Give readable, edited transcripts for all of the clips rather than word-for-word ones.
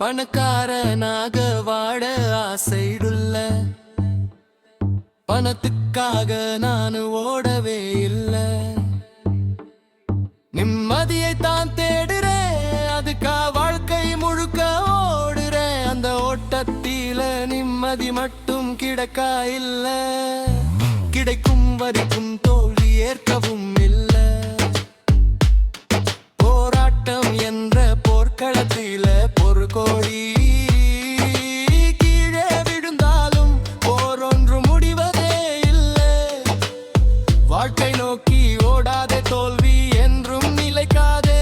பணக்காரனாக வாழ ஆசையுள்ள பணத்துக்காக நான் ஓடவே இல்லை. நிம்மதியை தான் தேடுறேன், அதுக்கா வாழ்க்கை முழுக்க ஓடுறேன். அந்த ஓட்டத்தில நிம்மதி மட்டும் கிடைக்கா இல்ல. கிடைக்கும் வரைக்கும் தோல்வி ஏற்கவும் இல்லை. போராட்டம் என்ற போர்க்களத்தில பொறுகோடி கீழே விழுந்தாலும் போரொன்று முடிவதே இல்லை. வாழ்க்கை நோக்கி ஓடாதே, தோல்வி என்றும் நிலைக்காதே.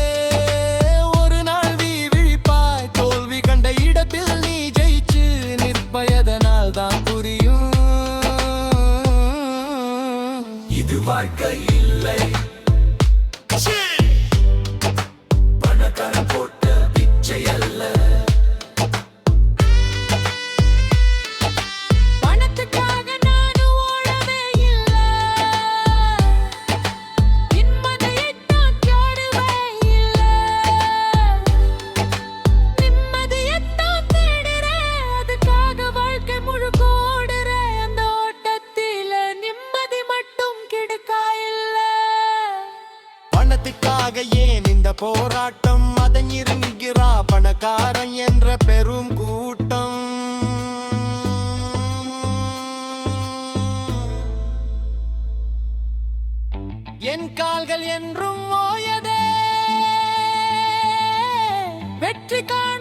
ஒரு நாள் விழிப்பாய், தோல்வி கண்ட இடத்தில் நீ ஜெயிச்சு நிற்பயதனால் தான் புரியும். இது வாழ்க்கை இல்லை, பணக்காரன் போட்ட பிச்சை அல்ல. பணத்துக்காக நானும் ஓடவே இல்லை. நிம்மதியைத்தான் தேடவே இல்லை. நிம்மதியைத்தான் தேடுறேன், அதுக்காக வாழ்க்கை முழுக்க ஓடுறேன். அந்த ஓட்டத்தில நிம்மதி மட்டும் கிடைக்கா இல்லை. பணத்துக்காக ஏன் இந்த போராட்டம்? அதங்கிருக்கிறா பணக்காரன் என்ற பெரும் கூட்டம். என் கால்கள் என்றும் ஓயதே, வெற்றி காண